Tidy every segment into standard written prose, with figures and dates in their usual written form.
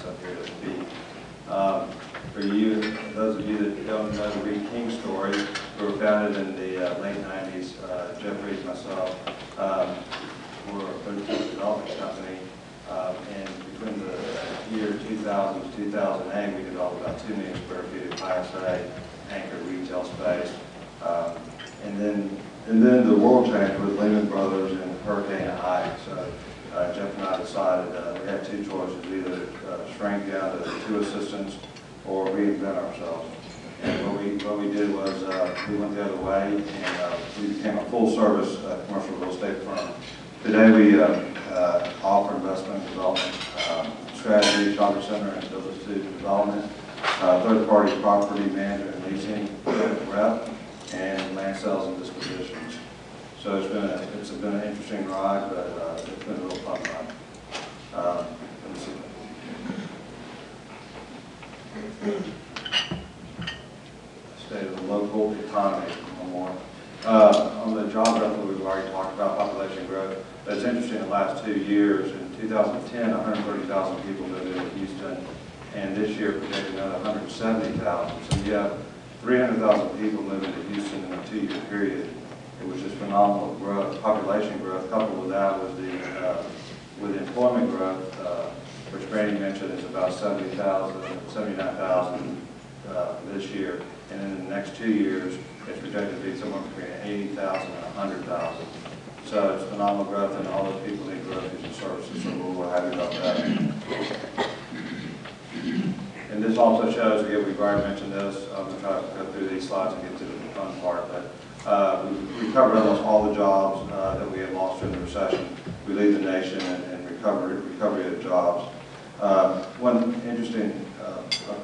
plants up here to speak. For those of you that don't know the Ewing King story, we were founded in the late 90s. Jeffrey and myself were a development company, and between the year 2000 to 2008, we developed about 2 million square feet of Class A anchored retail space. And then the world changed with Lehman Brothers and Hurricane Ike. So Jeff and I decided we had 2 choices: either shrink down to 2 assistants or reinvent ourselves. And what we did was we went the other way, and we became a full-service commercial real estate firm. Today we offer investment and development strategy, shopping center and business-to development, third-party property management and leasing, rep, and land sales and dispositions. So it's been an interesting ride, but it's been a real fun ride. Let me see. State of the local economy, one more. On the job growth that we've already talked about, population growth, but it's interesting, in the last 2 years, in 2010, 130,000 people moved into Houston, and this year projected another 170,000. So you have 300,000 people moving to Houston in a 2-year period. It was just phenomenal growth, population growth. Coupled with that was with employment growth, which Brady mentioned is about 70,000, 79,000 this year. And in the next 2 years, it's projected to be somewhere between 80,000 and 100,000. So it's phenomenal growth, and all those people need growth and services, so we're happy about that. And this also shows, again, we've already mentioned this. I'm going to try to go through these slides and get to the fun part. But we covered almost all the jobs that we had lost during the recession. We lead the nation in recovery of jobs. One interesting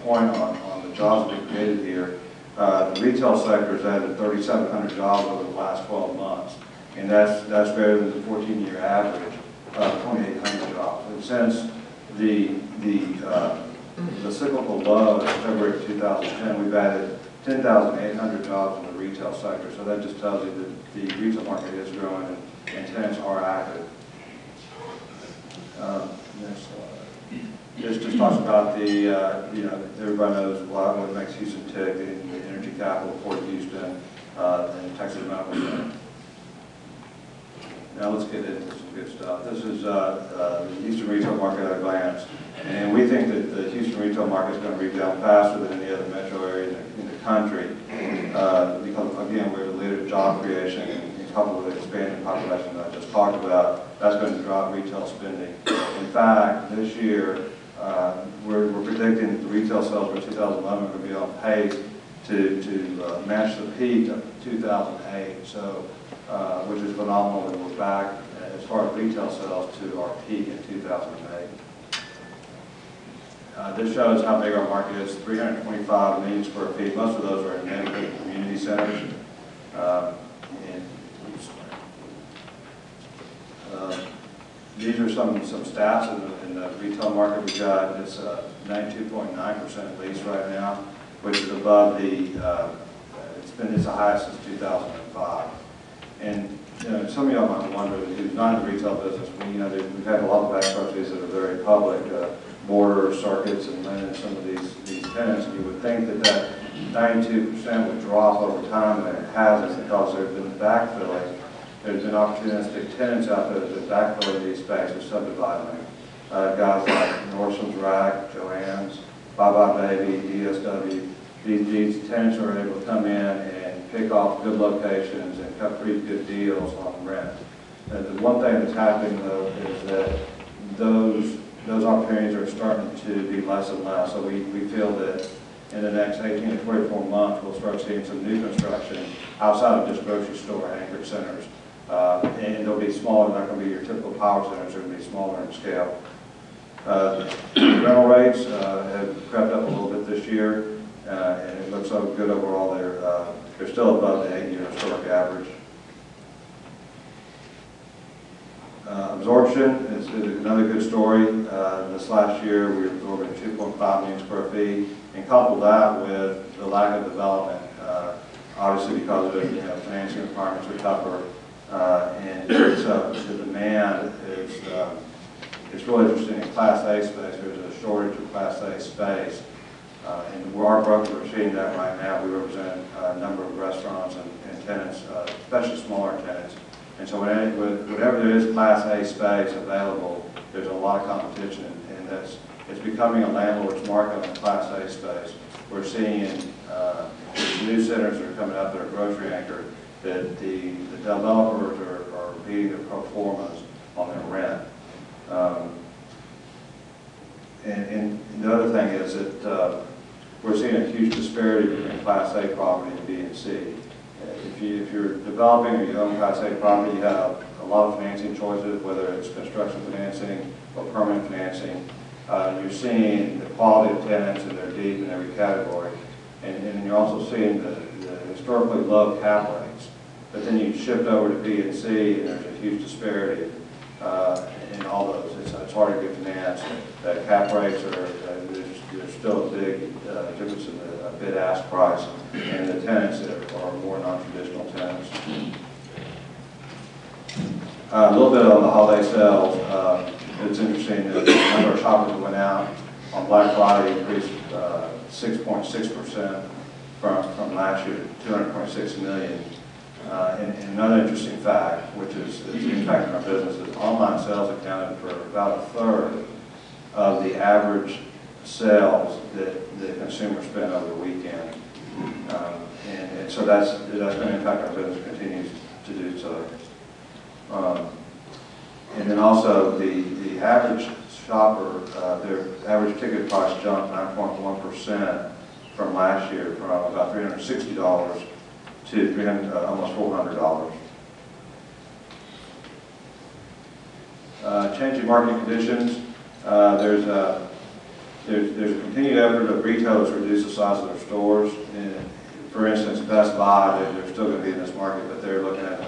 point on the jobs we created here, the retail sector has added 3,700 jobs over the last 12 months. And that's greater than the 14-year average of 2,800 jobs. And since the cyclical low in February of 2010, we've added 10,800 jobs in the retail sector. So that just tells you that the retail market is growing and tenants are active. Next slide. This just talks about the, everybody knows what makes Houston tick, the energy capital, Port of Houston, and Texas Medical Center. Now let's get into some good stuff. This is the Houston retail market at a glance. And we think that the Houston retail market is going to rebound faster than any other metro area in the country because, again, we're the leader of job creation, and coupled with the expanding population that I just talked about, that's going to drive retail spending. In fact, this year, we're predicting that the retail sales for 2011 are going to be on pace to match the peak of 2008. So, which is phenomenal that we're back as far as retail sales to our peak in 2008. This shows how big our market is, 325 million square feet. Most of those are in neighborhood community centers. These are some stats in the retail market. We've got this 92.9% lease right now, which is above the, it's the highest since 2005. And some of y'all might wonder, who's not in the retail business, we've had a lot of bankruptcies that are very public, Border, Circuits, and Lynn, some of these tenants, and you would think that 92% would drop over time, and it hasn't, because there's been backfilling. There's been opportunistic tenants out there that have been backfilling these spaces, subdividing. Guys like Nordstrom's Rack, Joann's, Bye Bye Baby, DSW. These tenants are able to come in and pick off good locations and cut pretty good deals on rent. And the one thing that's happening, though, is that those opportunities are starting to be less and less. So we feel that in the next 18 to 24 months, we'll start seeing some new construction outside of just grocery store anchored centers. And they'll be smaller. They're not going to be your typical power centers. They're going to be smaller in scale. Rental rates have crept up a little bit this year, and it looks so good overall. They're still above the 8-year historic average. Absorption is another good story. This last year, we were absorbing 2.5 million square feet, and couple that with the lack of development, obviously because of financing requirements are tougher, and so the demand is really interesting in Class A space. There's a shortage of Class A space. And our brokers are seeing that right now. We represent a number of restaurants and tenants, especially smaller tenants. And so whenever there is Class A space available, there's a lot of competition, and it's becoming a landlord's market on Class A space. We're seeing new centers that are coming up that are grocery anchored that the developers are beating their pro formas on their rent. And the other thing is that we're seeing a huge disparity between Class A property and B and C. If you're developing or you own Class A property, you have a lot of financing choices, whether it's construction financing or permanent financing. You're seeing the quality of tenants, and they're deep in every category. And you're also seeing the historically low cap rates. But then you shift over to B and C, and there's a huge disparity in all those. It's hard to get financed. The cap rates there's still a big difference in the bid-ask price, and the tenants that are more non-traditional tenants. A little bit on the holiday sales. It's interesting that the number of shoppers that went out on Black Friday increased 6.6% from last year to 226 million. And another interesting fact, which is impacting our business, is online sales accounted for about a third of the average sales that the consumer spent over the weekend. And so that's going to impact our business, continues to do so. And then also the average shopper, their average ticket price jumped 9.1% from last year, from about $360 to almost $400. Changing market conditions. There's a continued effort of retailers to reduce the size of their stores. And for instance, Best Buy, they're still going to be in this market, but they're looking at,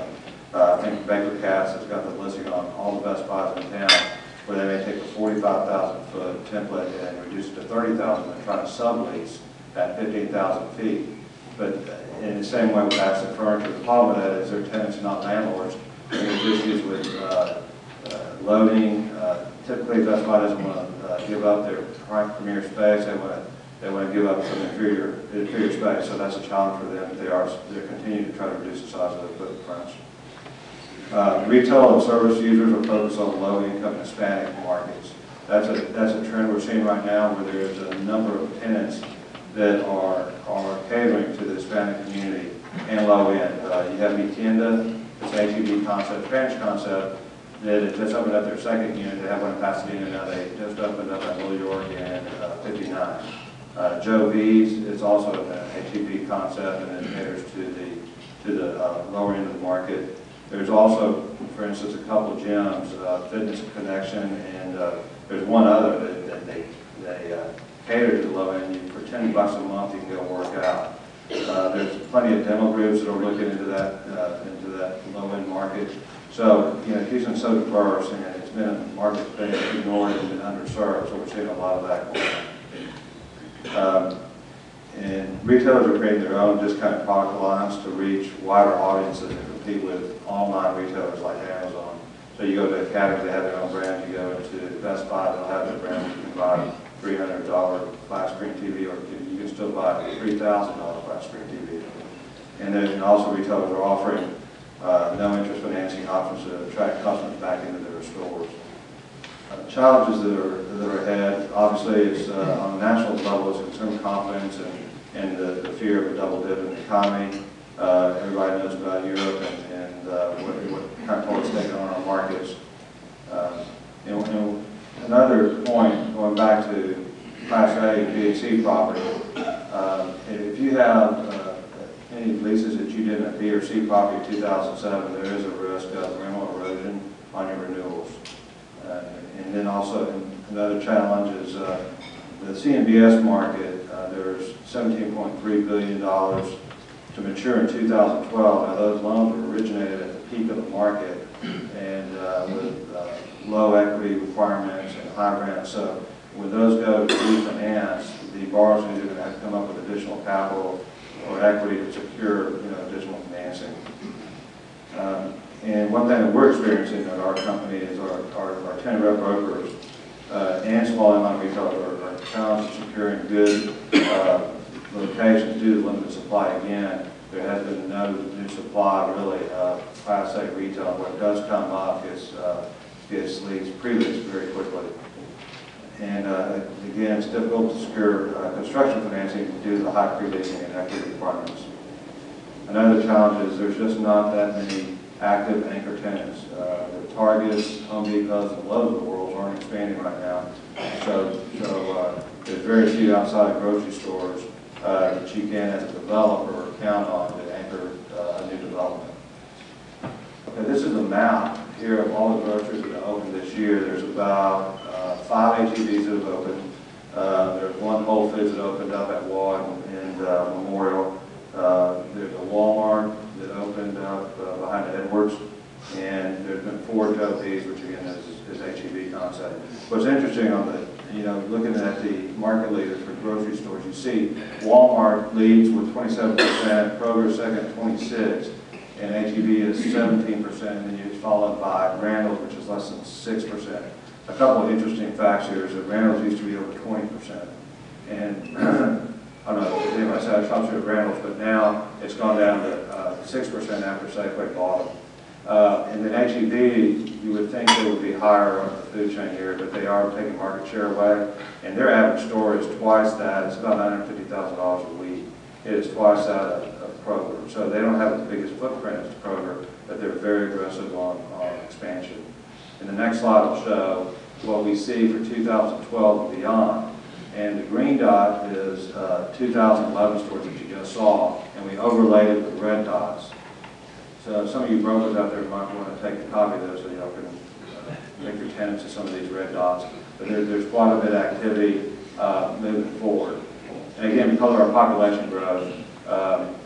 I think Baker Katz has got the listing on all the Best Buys in town, where they may take a 45,000 foot template and reduce it to 30,000 and try to sublease at 15,000 feet. But in the same way with Accent Furniture, the problem with that is their tenants are not landlords, and there's issues with loading. Typically, Best Buy doesn't want to give up their premier space. They want to give up some inferior space. So that's a challenge for them. They're continuing to try to reduce the size of their footprints. Retail and service users are focused on low-income Hispanic markets. That's a trend we're seeing right now, where there's a number of tenants that are catering to the Hispanic community and low end. You have Mi Tienda, this HEB concept, Spanish concept, that has just opened up their second unit. They have one in Pasadena now. They just opened up in New York and 59. Joe V's is also an HEB concept, and it caters to the lower end of the market. There's also, for instance, a couple of gyms, Fitness Connection, and there's one other that they cater to the low end. For $10 a month, you can go work out. There's plenty of demo groups that are looking into that low end market. So, Houston's so diverse, and it's been a market that's been ignored and been underserved. So we're seeing a lot of that going on. And retailers are creating their own discount product lines to reach wider audiences and compete with online retailers like Amazon. So you go to Academy, they have their own brand. You go to Best Buy, they'll have their brand. You can buy a $300 flat screen TV, or you can still buy a $3,000 flat screen TV. And then also retailers are offering no interest financing options to attract customers back into their stores. Challenges that are ahead, obviously, it's on a national level, it's consumer confidence and the fear of a double-dividend economy. Everybody knows about Europe and what kind of toll it's taken on our markets. Another point, going back to Class A and B and C property, if you have any leases that you did in a B or C property in 2007, there is a risk of rental erosion on your renewals. And then also another challenge is the CMBS market. There's $17.3 billion to mature in 2012. Now those loans were originated at the peak of the market and with low equity requirements and high rent. So when those go to refinance, the borrowers are either going to have to come up with additional capital or equity to secure additional financing. And one thing that we're experiencing at our company is our tenant rep brokers and small inline retailers are challenged securing good locations due to limited supply. Again, there has been no new supply really of Class A retail. What does come up gets leased, pre-leased very quickly. And again, it's difficult to secure construction financing due to the high pre-leasing and equity requirements. Another challenge is there's just not that many active anchor tenants. The Targets, Home Depots, and Lowe's of the world aren't expanding right now. So there's very few outside grocery stores that you can, as a developer, count on to anchor a new development. Okay, this is a map here of all the groceries that have opened this year. There's about 5 HEBs that have opened. There's one Whole Foods that opened up at Watt and Memorial. There's a Walmart that opened up behind Edwards, and there's been 4 Joe's, which again is HEB concept. What's interesting on the, looking at the market leaders for grocery stores, you see Walmart leads with 27%, Kroger second 26%, and HEB is 17%, and then it's followed by Randall's, which is less than 6%. A couple of interesting facts here is that Randall's used to be over 20%, and I don't know if anybody said shops here at Randall's, but now it's gone down to 6% after Safeway bought them. And then HEB, you would think they would be higher on the food chain here, but they are taking market share away. And their average store is twice that. It's about $950,000 a week. It is twice that of Kroger. So they don't have the biggest footprint as Kroger, but they're very aggressive on expansion. And the next slide will show what we see for 2012 and beyond. And the green dot is 2011 stores that you just saw, and we overlaid it with red dots. So some of you brokers out there might want to take a copy of those so y'all can make your tenants to some of these red dots. But there's quite a bit of activity moving forward. And again, because of our population growth,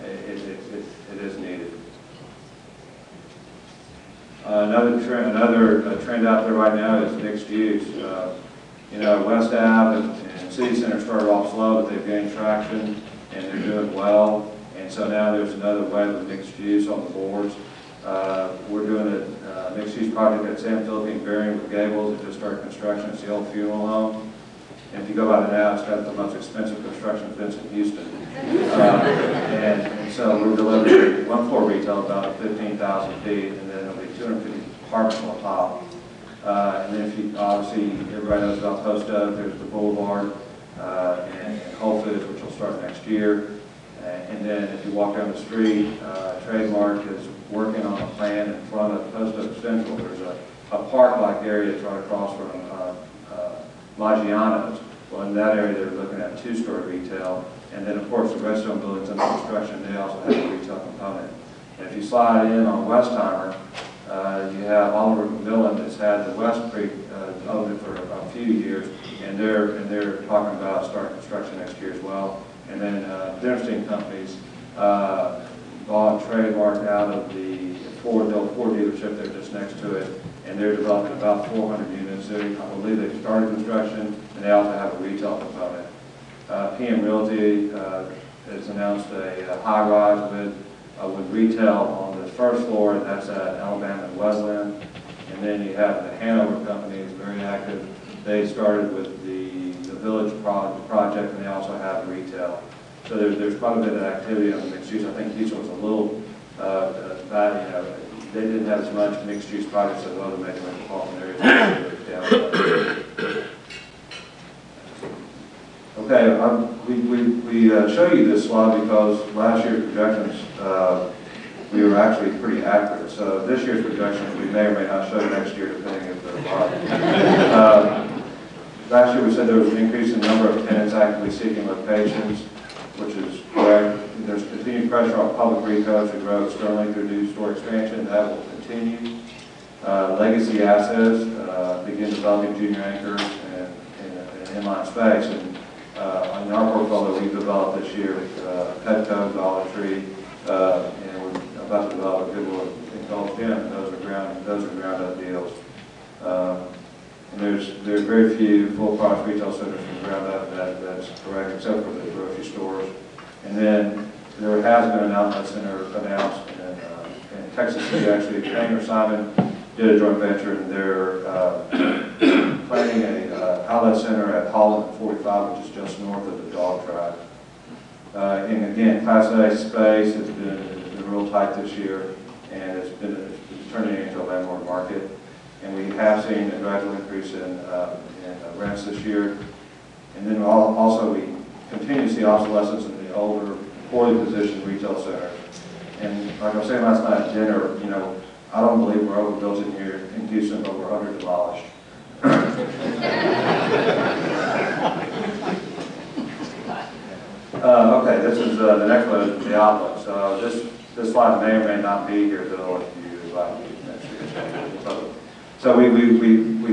it is needed. Another trend out there right now is mixed use. West Ave and City Center started off slow, but they've gained traction and they're doing well. And so now there's another wave of mixed use on the boards. We're doing a mixed use project at San Philippine Bearing with Gables. It just started construction. It's the old funeral home. And if you go by the now, it's got the most expensive construction fence in Houston. And so we're delivering one floor retail about 15,000 feet, and then there'll be 250 apartments on top. And then if you, obviously, everybody knows about Post Oak, there's the Boulevard and Whole Foods, which will start next year. And then if you walk down the street, Trademark is working on a plan in front of Post Oak Central. There's a park-like area that's right across from Maggiano's. Well, in that area, they're looking at 2-story retail. And then, of course, the Redstone buildings under construction, they also have a retail component. And if you slide in on Westheimer, you have Oliver McMillan that's had the West Creek open for a few years, and they're talking about starting construction next year as well. And then interesting companies bought Trademark out of the Ford dealership there just next to it, and they're developing about 400 units. I believe they've started construction, and they also have a retail component. PM Realty has announced a high-rise with retail on the first floor, and that's at Alabama and Wesleyan. And then you have the Hanover company is very active. They started with the Village project, and they also have retail. So there's quite a bit of activity on the mixed use. I think Houston was a little bad, they didn't have as much mixed use projects as other major metropolitan areas. Okay, we show you this slide because last year's projections, we were actually pretty accurate. So this year's projections, we may or may not show next year, depending if they're right. Last year we said there was an increase in the number of tenants actively seeking locations, which is correct. There's continued pressure on public retailers to grow externally through new store expansion. That will continue. Legacy assets begin developing junior anchors and inline space. And in our portfolio we've developed this year Petco, Dollar Tree, and we're about to develop a good one in Gulf Gym. Those are ground up deals. And there's very few full-price retail centers from ground up that's correct, except for the grocery stores. And then there has been an outlet center announced in Texas City. Actually, Painter Simon did a joint venture, and they're planning a outlet center at Holland 45, which is just north of the dog track. And again, Class A space has been real tight this year, and it's turning into a landlord market. And we have seen a gradual increase in rents this year. And then also we continue to see obsolescence in the older, poorly positioned retail centers. And like I was saying last night at dinner, you know, I don't believe we're overbuilt in here in Houston, but we're under demolished. Okay, this is the next one is the outlook. So this slide may or may not be here though if you like next year. So we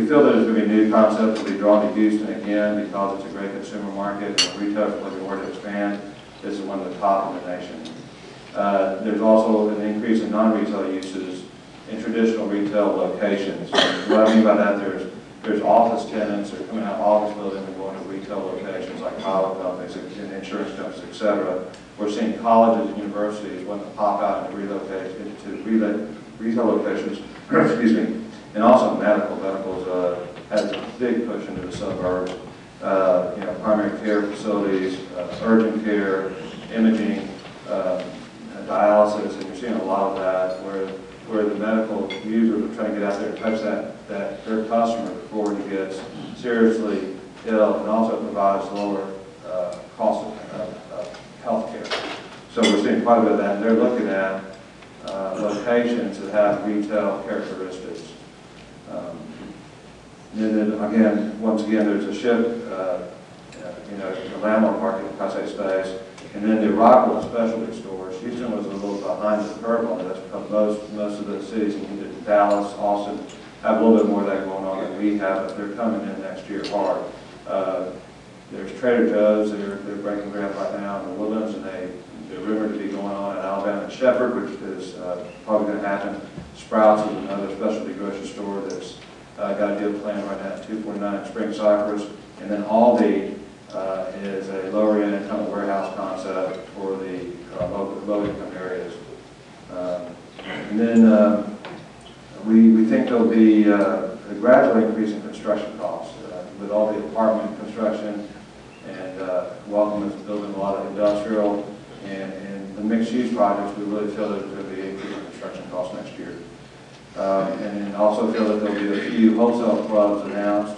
feel that it's going to be a new concept to be drawn to Houston again because it's a great consumer market and retailers are looking where to expand. This is one of the top in the nation. There's also an increase in non-retail uses in traditional retail locations. What I mean by that, there's office tenants that are coming out of office buildings and going to retail locations like power companies and insurance companies, etc. We're seeing colleges and universities want to pop out and relocate into retail locations. Excuse me. And also medicals has a big push into the suburbs. You know, primary care facilities, urgent care, imaging, dialysis, and you're seeing a lot of that where the medical users are trying to get out there and touch their customer before he gets seriously ill, and also provides lower cost of health care. So we're seeing quite a bit of that, and they're looking at locations that have retail characteristics. And then again, once again, there's a shift, you know, in the landlord market in Class A space, and then the arrival of specialty stores. Houston was a little behind the curve on this because most of the cities, either Dallas, Austin, have a little bit more of that going on than we have, but they're coming in next year hard. There's Trader Joe's, they're breaking ground right now in the Woodlands, and they're rumored to be going on in Alabama and Shepherd, which is probably going to happen. Sprouts is another specialty grocery store that's got a deal planned right now at 249 in Spring Cypress. And then Aldi is a lower end kind of warehouse concept for the low income areas. And then we think there'll be a gradual increase in construction costs with all the apartment construction, and Welcome is building a lot of industrial and the mixed use projects. We really feel that there's going to be an increase in construction costs next year. And also feel that there'll be a few wholesale clubs announced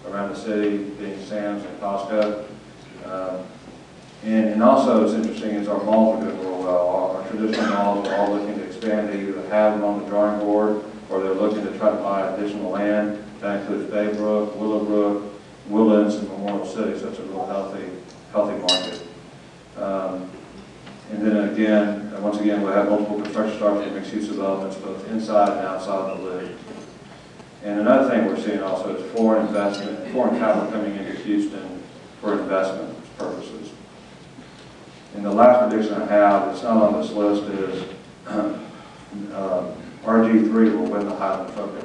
around the city, being Sam's and Costco. And also, it's interesting is our malls are doing real well. Our traditional malls are all looking to expand. They either have them on the drawing board or they're looking to try to buy additional land. That includes Baybrook, Willowbrook, Woodlands, and Memorial City. So it's a real healthy market. And then again, once again, we'll have multiple construction starts for mixed-use developments, both inside and outside the loop. And another thing we're seeing also is foreign capital coming into Houston for investment purposes. And the last prediction I have, it's not on this list, is RG3 will win the Highland Trophy.